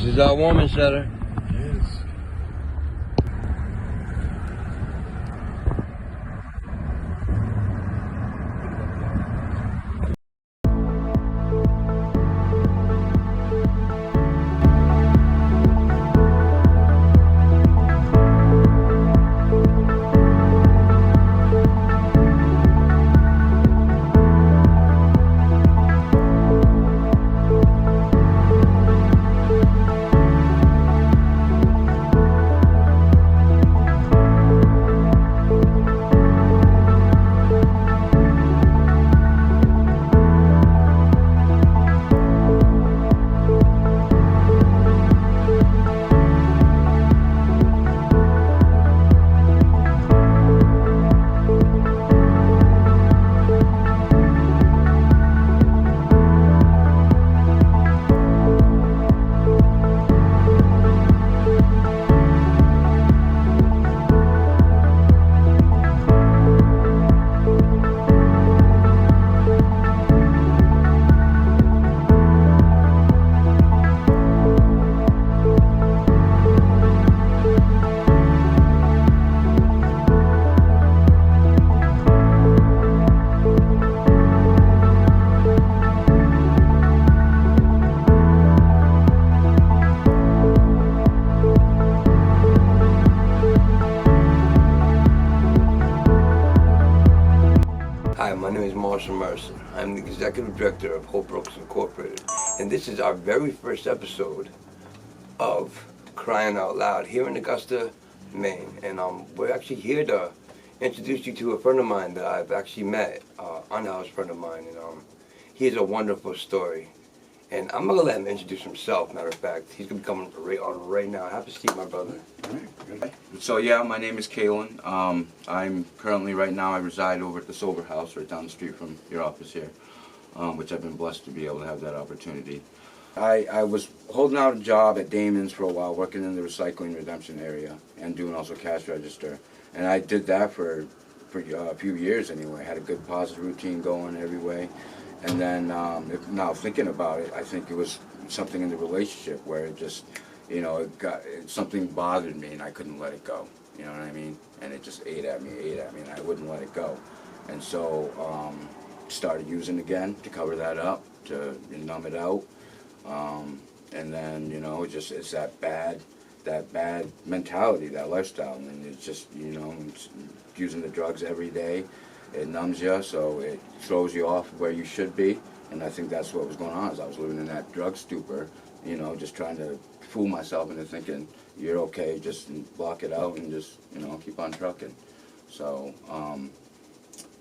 is our woman setter. Yes. Hi, my name is Marshall Mercer. I'm the Executive Director of Hope Brooks Incorporated, and this is our very first episode of Crying Out Loud here in Augusta, Maine. And we're actually here to introduce you to a friend of mine that I've actually met, unhoused friend of mine, and he has a wonderful story. And I'm gonna let him introduce himself. Matter of fact, he's gonna be coming right now. Have a seat, my brother. So yeah, my name is Kalon. I'm currently right now I reside over at the Sober House right down the street from your office here, which I've been blessed to be able to have that opportunity. I was holding out a job at Damon's for a while, working in the recycling redemption area and doing also cash register, and I did that for a few years anyway. Had a good positive routine going every way. And then now thinking about it, I think it was something in the relationship where it just, something bothered me and I couldn't let it go. You know what I mean? And it just ate at me, and I wouldn't let it go. And so started using again to cover that up, to numb it out. And then, it's that bad mentality, that lifestyle. And it's just, it's using the drugs every day. It numbs you, so it throws you off where you should be, and I think that's what was going on. Is I was living in that drug stupor, just trying to fool myself into thinking you're okay, just block it out and just keep on trucking. So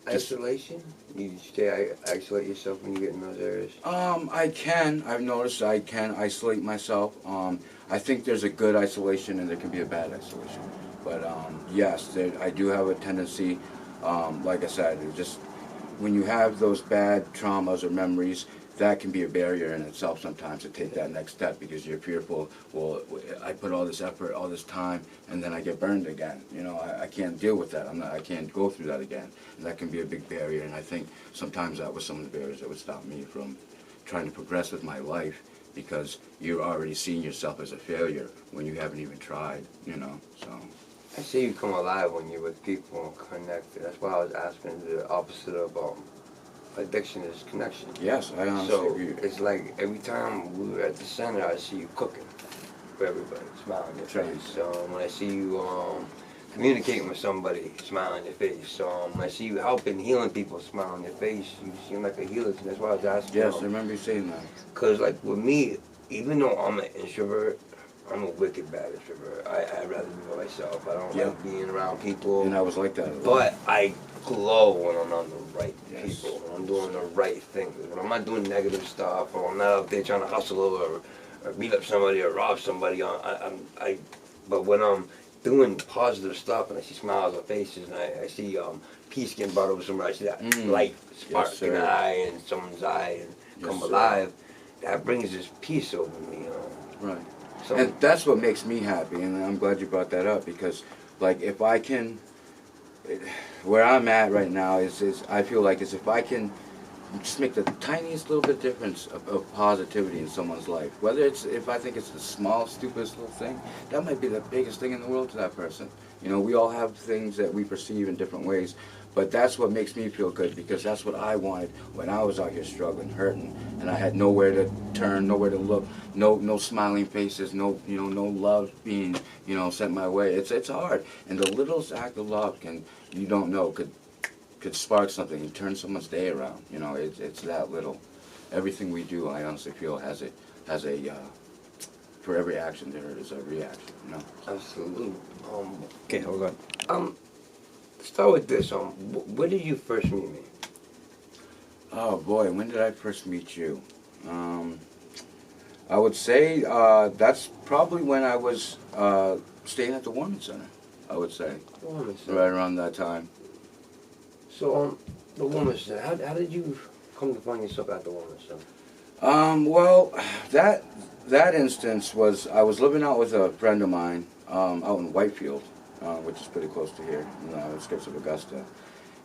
Isolation? You stay isolate yourself when you get in those areas? I've noticed I can isolate myself. I think there's a good isolation and there can be a bad isolation. But yes, I do have a tendency. Like I said, just when you have those bad traumas or memories, that can be a barrier in itself sometimes to take that next step because you're fearful, well, I put all this effort, all this time, and then I get burned again. I can't deal with that. I can't go through that again. And that can be a big barrier, and I think sometimes that was some of the barriers that would stop me from trying to progress with my life because you're already seeing yourself as a failure when you haven't even tried, so. I see you come alive when you're with people and connected. That's why I was asking the opposite of addiction is connection. Yes, I honestly agree. So it's like every time we were at the center, I see you cooking for everybody, smiling on your face. When I see you communicating with somebody, smile on your face. When I see you helping, healing people, smile on your face. You seem like a healer. So that's why I was asking. Yes, I remember you saying that. Because like with me, even though I'm an introvert, I'm a wicked bad introvert. I'd rather be by myself. I don't like being around people. And I was like that. But I glow when I'm on the right people, when I'm doing the right thing. When I'm not doing negative stuff, or I'm not out there trying to hustle or beat up somebody or rob somebody. But when I'm doing positive stuff and I see smiles on faces and I see peace getting brought over somewhere, I see that light spark in the eye and someone's eye and come alive, that brings this peace over me. Right. So, and that's what makes me happy, and I'm glad you brought that up because, like, if I can, where I'm at right now is I feel like if I can just make the tiniest little bit difference of positivity in someone's life. Whether it's, if I think it's the small, stupidest little thing, that might be the biggest thing in the world to that person. You know, we all have things that we perceive in different ways, but that's what makes me feel good, because that's what I wanted when I was out here struggling, hurting, and I had nowhere to turn, nowhere to look, no smiling faces, no love being sent my way. It's hard, and the littlest act of love could spark something and turn someone's day around. You know, it's that little. Everything we do, I honestly feel, has a for every action there is a reaction. You know. Absolutely. Okay, hold on. Start with this. Where did you first meet me? Oh boy, when did I first meet you? I would say that's probably when I was staying at the Women's Center. I would say The Women's Center. right around that time. So, the Women's Center. How did you come to find yourself at the Women's Center? Well, that instance was, I was living out with a friend of mine out in Whitefield, which is pretty close to here, in the outskirts of Augusta.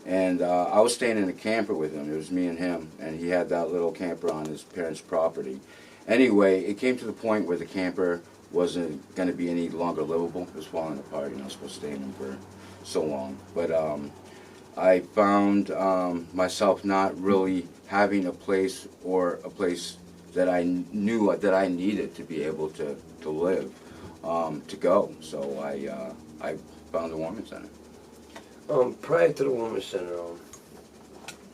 And I was staying in a camper with him. It was me and him, and he had that little camper on his parents' property. Anyway, it came to the point where the camper wasn't going to be any longer livable. It was falling apart. You know, I was supposed to stay in him for so long. But I found myself not really having a place that I knew that I needed to be able to live, to go. So I found the Women's Center. Prior to the Women's Center,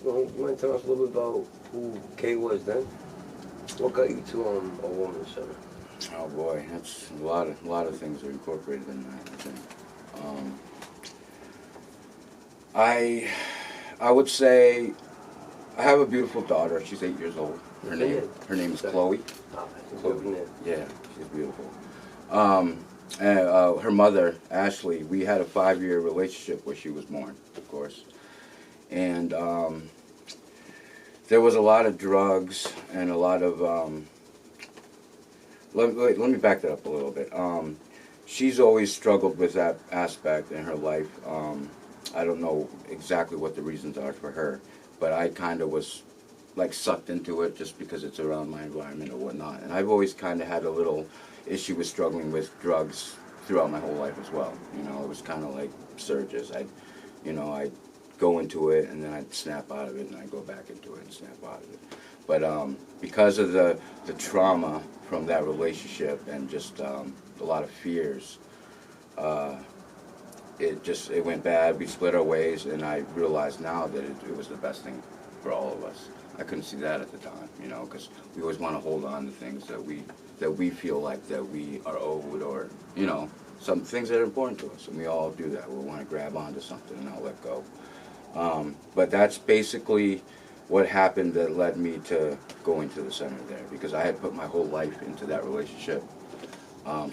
you want to tell us a little bit about who Kay was then? What got you to a Women's Center? Oh boy, that's a lot of things are incorporated in that, I think. I would say I have a beautiful daughter. She's 8 years old. Her name is Chloe. Chloe. Yeah, she's beautiful. And her mother, Ashley, we had a 5-year relationship where she was born, of course. And there was a lot of drugs and a lot of... let me back that up a little bit. She's always struggled with that aspect in her life. I don't know exactly what the reasons are for her, but I kind of was like sucked into it just because it's around my environment or whatnot. And I've always kind of had a little issue with struggling with drugs throughout my whole life as well. You know, it was kind of like surges. I'd go into it and then I'd snap out of it, and I'd go back into it and snap out of it. But because of the trauma from that relationship and just a lot of fears, it went bad. We split our ways, and I realize now that it was the best thing for all of us. I couldn't see that at the time, you know, because we always want to hold on to things that we feel like that we are owed, or, you know, some things that are important to us, and we all do that. We want to grab onto something and not let go. But that's basically what happened that led me to going to the center there, because I had put my whole life into that relationship.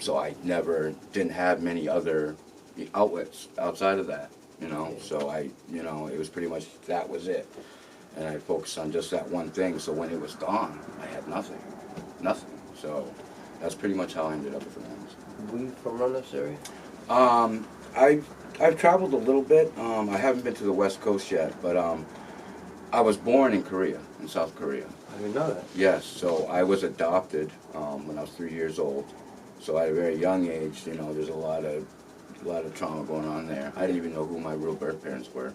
So I didn't have many other outlets outside of that, you know. So it was pretty much, that was it. And I focused on just that one thing. So when it was gone, I had nothing. So that's pretty much how I ended up with the Women's. Were you from around this area? I've traveled a little bit. I haven't been to the West Coast yet, but I was born in Korea, in South Korea. I didn't know that. Yes, so I was adopted when I was 3 years old. So at a very young age, you know, there's a lot of trauma going on there. I didn't even know who my real birth parents were.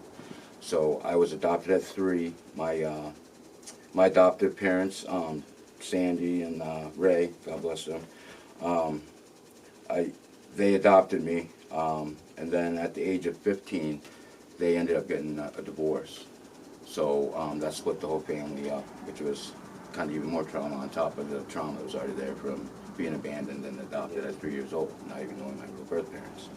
So I was adopted at 3. My adoptive parents, Sandy and Ray, God bless them, they adopted me, and then at the age of 15, they ended up getting a divorce. So that split the whole family up, which was kind of even more trauma on top of the trauma that was already there from being abandoned and adopted at 3 years old, not even knowing my real birth parents.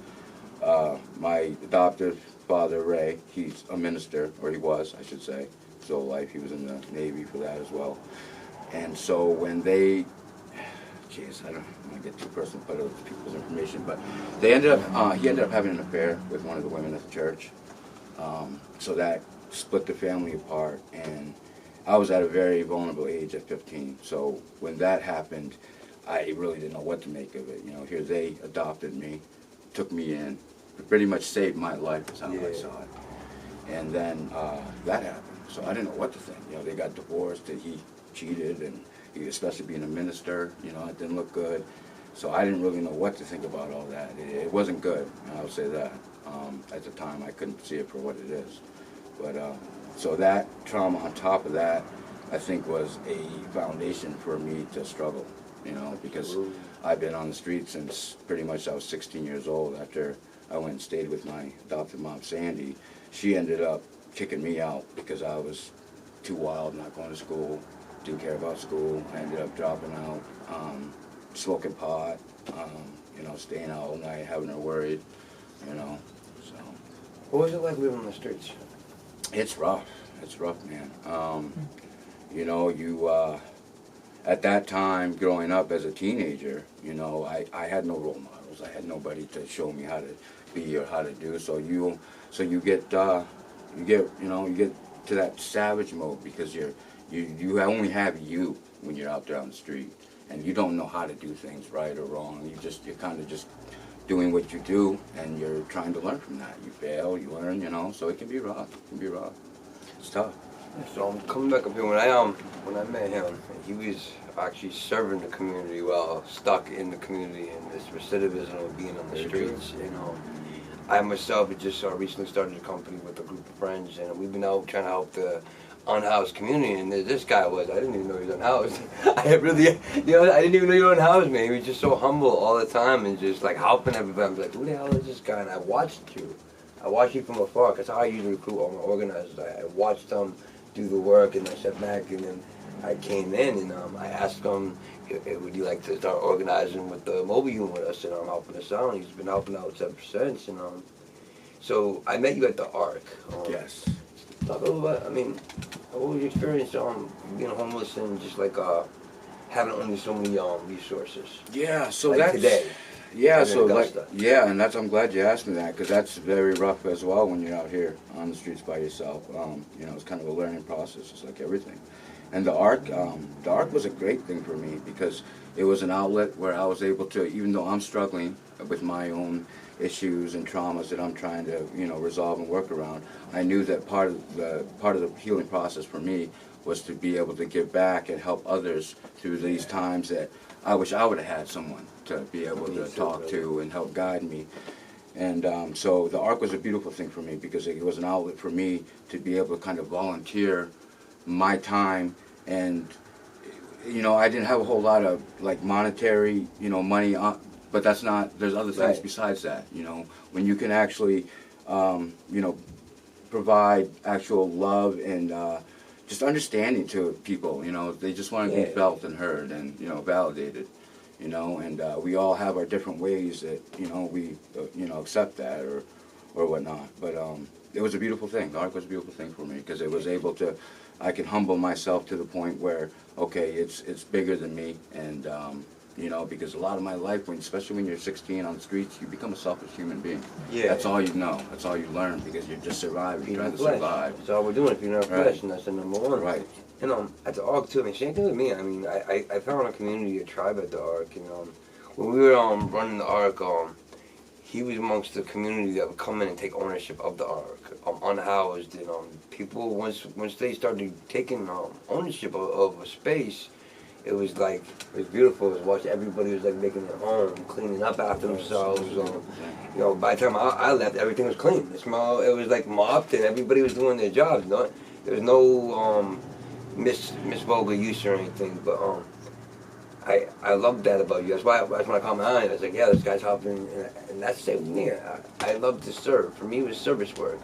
My adoptive father, Ray, he's a minister, or he was, I should say, his whole life. He was in the Navy for that as well. And so when they, I don't want to get too personal about other people's information, but he ended up having an affair with one of the women at the church. So that split the family apart, and I was at a very vulnerable age at 15. So when that happened, I really didn't know what to make of it. You know, here they adopted me, took me in, pretty much saved my life is how I saw it. And then that happened. So I didn't know what to think. You know, they got divorced, that he cheated, and he, especially being a minister, you know, it didn't look good. So I didn't really know what to think about all that. It wasn't good, I'll say that. At the time, I couldn't see it for what it is. But so that trauma on top of that, I think was a foundation for me to struggle, you know, because I've been on the street since pretty much I was 16 years old. After I went and stayed with my adopted mom, Sandy, she ended up kicking me out because I was too wild, not going to school, didn't care about school. I ended up dropping out, smoking pot, you know, staying out all night, having her worried, you know, so. What was it like living on the streets? It's rough, man. You know, you, at that time, growing up as a teenager, you know, I had no role models. I had nobody to show me how to be or how to do. So you get to that savage mode because you only have you when you're out there on the street, and you don't know how to do things right or wrong. You're kind of just doing what you do, and you're trying to learn from that. You fail, you learn, you know. So it can be rough. It's tough. So I'm coming back up here. When I met him, he was actually serving the community while stuck in the community, and this recidivism of being on the streets. You know, I myself had just recently started a company with a group of friends, and we've been out trying to help the unhoused community. And this guy was, I didn't even know he was unhoused. I didn't even know you were unhoused, man. He was just so humble all the time and just like helping everybody. I'm like, who the hell is this guy? And I watched you from afar, because how I usually recruit all my organizers. I watched them do the work, and I sat back, and then I came in, and I asked him, would you like to start organizing with the mobile unit with us, and I'm helping us out, and he's been helping out ever since, and so I met you at the Arc. Yes. Talk a little about, I mean, what was your experience being homeless and just like having only so many resources? Yeah, so like that's today. Yeah, so like, yeah, and I'm glad you asked me that, because that's very rough as well when you're out here on the streets by yourself. You know, it's kind of a learning process, just like everything. And the Arc was a great thing for me, because it was an outlet where I was able to, even though I'm struggling with my own issues and traumas that I'm trying to, you know, resolve and work around, I knew that part of the healing process for me was to be able to give back and help others through these times that I wish I would have had someone to be able to talk to and help guide me. And so the Arc was a beautiful thing for me, because it was an outlet for me to be able to kind of volunteer my time. And, you know, I didn't have a whole lot of like monetary, you know, money, but that's not, there's other things besides that, you know, when you can actually, you know, provide actual love and just understanding to people, you know, they just want to be felt and heard and, you know, validated, you know, and we all have our different ways that, you know, we, you know, accept that or whatnot. But it was a beautiful thing. The Arc was a beautiful thing for me, because it was able to, I could humble myself to the point where, okay, it's bigger than me, and you know, because a lot of my life, especially when you're 16 on the streets, you become a selfish human being. Yeah. That's all you know. That's all you learn, because you're just surviving, trying to survive. That's all we're doing, if you're not flesh, and that's the number one. Right. And at the Arc too, I mean, same thing with me. I mean, I found a community, a tribe at the Arc, and when we were running the Arc, he was amongst the community that would come in and take ownership of the Arc, unhoused, and people, once they started taking ownership of a space, it was beautiful. It was watching everybody was like making their home, cleaning up after themselves. You know, by the time I left, everything was clean. It was like mopped, and everybody was doing their jobs. No, there was no misvocal use or anything. But I love that about you. That's why when I called my aunt, I was like, yeah, this guy's helping, and that's the same with me. I love to serve. For me, it was service work.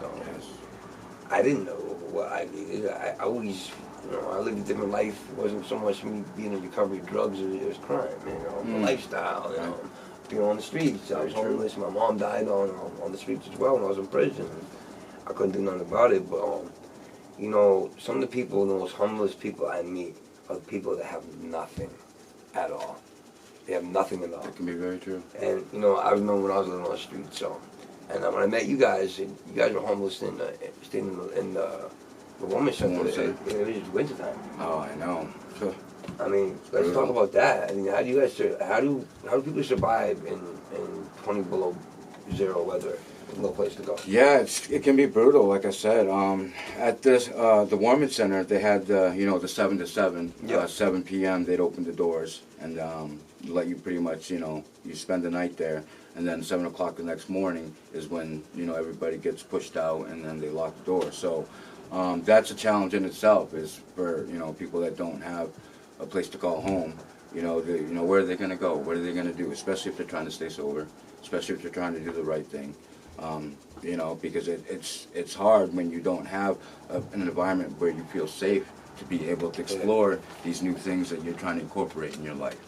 I didn't know what I needed. I always. You know, I lived a different life. It wasn't so much me being in recovery of drugs, it was crime, you know, my lifestyle, you know, being on the streets. I was homeless. My mom died on the streets as well when I was in prison. I couldn't do nothing about it, but, you know, some of the people, the most humblest people I meet are the people that have nothing at all. They have nothing at all. That can be very true. And, you know, I remember when I was living on the streets, so, and when I met you guys, and you guys were homeless staying in the women's center. It was just wintertime. Oh, I know. Sure. I mean, let's talk about that. I mean, how do people survive in 20 below zero weather? There's no place to go. Yeah, it can be brutal. Like I said, at this the Warming Center, they had the 7 to 7, Yeah. 7 p.m. They'd open the doors and let you pretty much you spend the night there, and then 7 o'clock the next morning is when everybody gets pushed out and then they lock the door. So that's a challenge in itself. Is for people that don't have a place to call home. Where are they going to go? What are they going to do? Especially if they're trying to stay sober. Especially if they're trying to do the right thing. Because it's hard when you don't have an environment where you feel safe to be able to explore these new things that you're trying to incorporate in your life.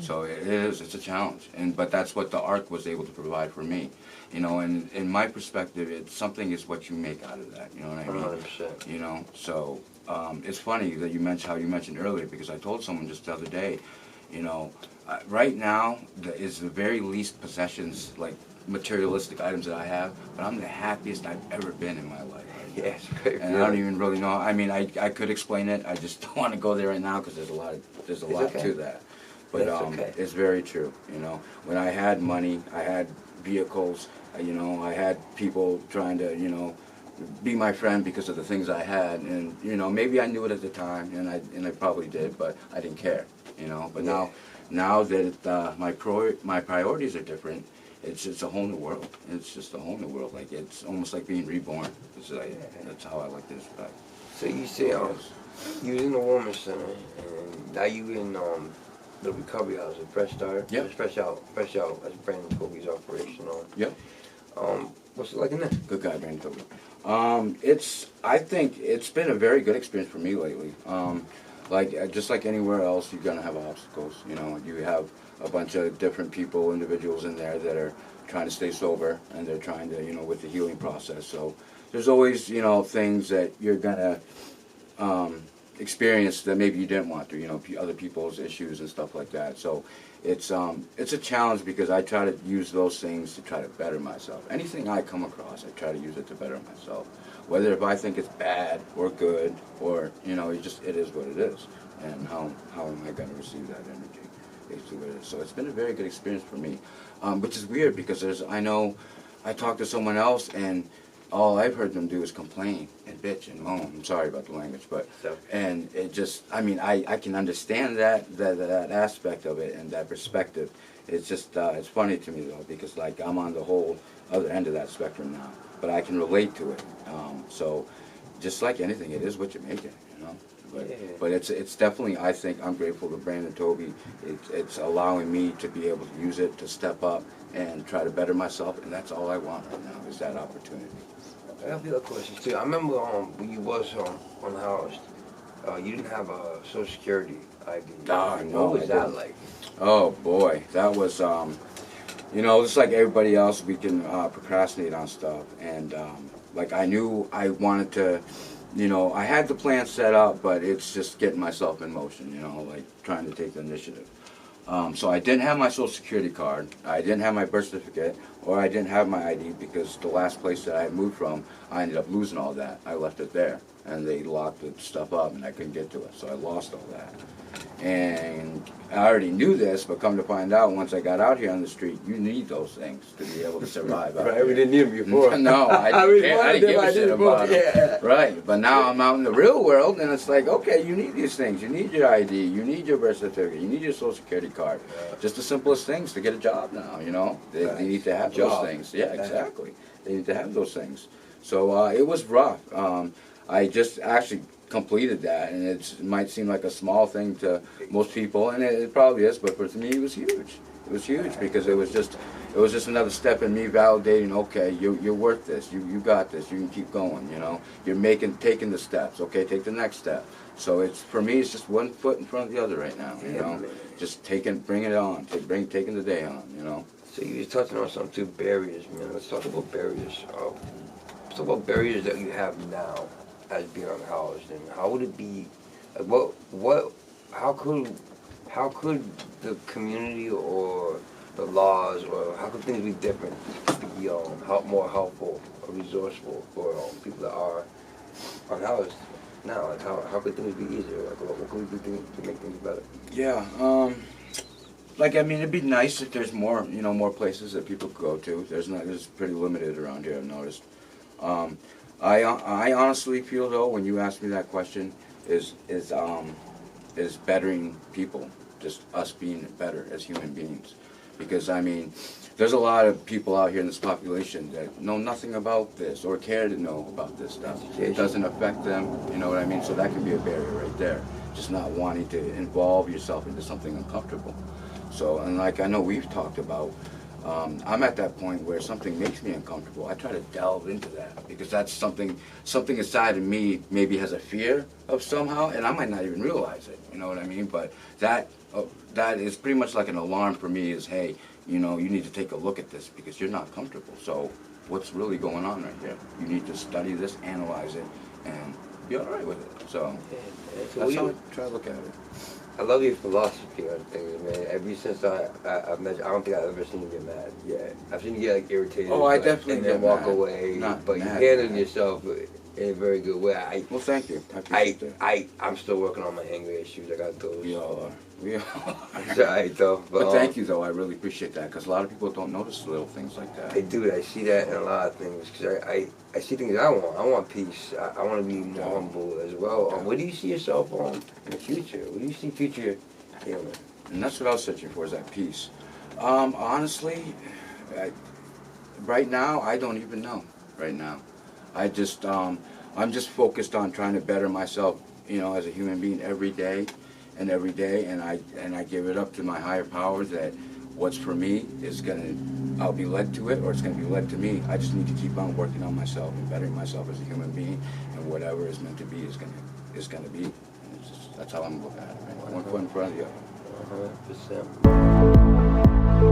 So it's a challenge, but that's what the ARC was able to provide for me. And in my perspective, something is what you make out of that. You know what I mean? 100%. So it's funny that you mentioned earlier, because I told someone just the other day, right now is the very least possessions, like materialistic items that I have, but I'm the happiest I've ever been in my life. Yeah, it's great. And I don't even really know. I mean, I could explain it. I just don't want to go there right now because there's a lot to that. But it's very true. When I had money, I had vehicles. I had people trying to be my friend because of the things I had, and maybe I knew it at the time, and I probably did, but I didn't care. But now that my priorities are different, it's a whole new world. It's just a whole new world. Like, it's almost like being reborn. That's how I like to describe. So you say you was in the Warming Center, and now you in the recovery house, a fresh start. Yep. Fresh out. That's Brandon Toby's operation on. Yep. What's it like in there? Good guy, Brandon Toby. I think it's been a very good experience for me lately. Just like anywhere else, you're gonna have obstacles. You have a bunch of different people, individuals in there that are trying to stay sober, and they're trying to, with the healing process. So there's always, things that you're gonna experience that maybe you didn't want to, other people's issues and stuff like that. So it's a challenge, because I try to use those things to try to better myself. Anything I come across, I try to use it to better myself. Whether if I think it's bad or good, or, it is what it is. And how am I going to receive that energy? Basically what it is. So it's been a very good experience for me, which is weird, because I talked to someone else, and all I've heard them do is complain and bitch and moan. I'm sorry about the language, but and it just, I can understand that aspect of it and that perspective. It's just it's funny to me though, because I'm on the whole other end of that spectrum now, but I can relate to it. So just like anything, it is what you make it, But it's definitely, I think I'm grateful to Brandon Toby. It's allowing me to be able to use it to step up and try to better myself, and that's all I want right now, is that opportunity. I have the other questions too. I remember when you was unhoused, you didn't have a Social Security ID. No, what was that like? Oh boy, that was just like everybody else, we can procrastinate on stuff, and I knew I wanted to. I had the plan set up, but it's just getting myself in motion, trying to take the initiative. So I didn't have my Social Security card, I didn't have my birth certificate, or I didn't have my ID, because the last place that I had moved from, I ended up losing all that. I left it there, and they locked the stuff up, and I couldn't get to it, so I lost all that. And I already knew this, but come to find out, once I got out here on the street, you need those things to be able to survive out Right, here. we didn't need them before. No, I didn't give a shit about them. Yeah. Right, but now I'm out in the real world, and it's like, okay, you need these things. You need your ID, you need your birth certificate, you need your Social Security card. Yeah. Just the simplest things to get a job now, They need to have those things. Yeah, exactly. They need to have those things. So it was rough. I just actually completed that, and it might seem like a small thing to most people, and it probably is, but for me it was huge. It was huge, because it was just another step in me validating, okay, you're worth this, you got this, you can keep going, you're taking the steps, okay, take the next step. So for me it's just one foot in front of the other right now, just bring it on, taking the day on, So you were touching on some two barriers, man. Let's talk about barriers. Let's talk about barriers that you have now as being unhoused, and how would it be? How could the community or the laws, or how could things be different to be more helpful or resourceful for people that are unhoused now? How could things be easier? What could we do to make things better? Yeah. Like, I mean, it'd be nice if there's more, more places that people could go to. There's pretty limited around here, I've noticed. I honestly feel though, when you ask me that question, is bettering people, just us being better as human beings. Because I mean, there's a lot of people out here in this population that know nothing about this or care to know about this stuff. It doesn't affect them, you know what I mean? So that can be a barrier right there. Just not wanting to involve yourself into something uncomfortable. So, and like I know we've talked about, I'm at that point where something makes me uncomfortable. I try to delve into that because that's something inside of me maybe has a fear of somehow, and I might not even realize it. You know what I mean? But that is pretty much like an alarm for me. Is hey, you need to take a look at this because you're not comfortable. So what's really going on right here? You need to study this, analyze it, and be all right with it. So that's how I try to look at it. I love your philosophy on things, man. Ever since I've met you, I don't think I've ever seen you get mad yet. I've seen you get like irritated. Oh, I definitely and then get walk mad. away. Not but mad, you handled mad. yourself in a very good way. Well, thank you. I appreciate that. I'm still working on my anger issues. I got those. We all are. We all are. It's alright though. But thank you though. I really appreciate that because a lot of people don't notice little things like that. I do. I see that in a lot of things because I see things I want. I want peace. I want to be more humble as well. Where do you see yourself in the future? Where do you see future healing? And that's what I was searching for, is that peace. Honestly, right now, I don't even know. Right now, I'm just focused on trying to better myself, as a human being every day, and I give it up to my higher power that what's for me I'll be led to it, or it's gonna be led to me. I just need to keep on working on myself and bettering myself as a human being, and whatever is meant to be is gonna be. And that's how I'm looking at it. Right? One foot in front of the other. 100%.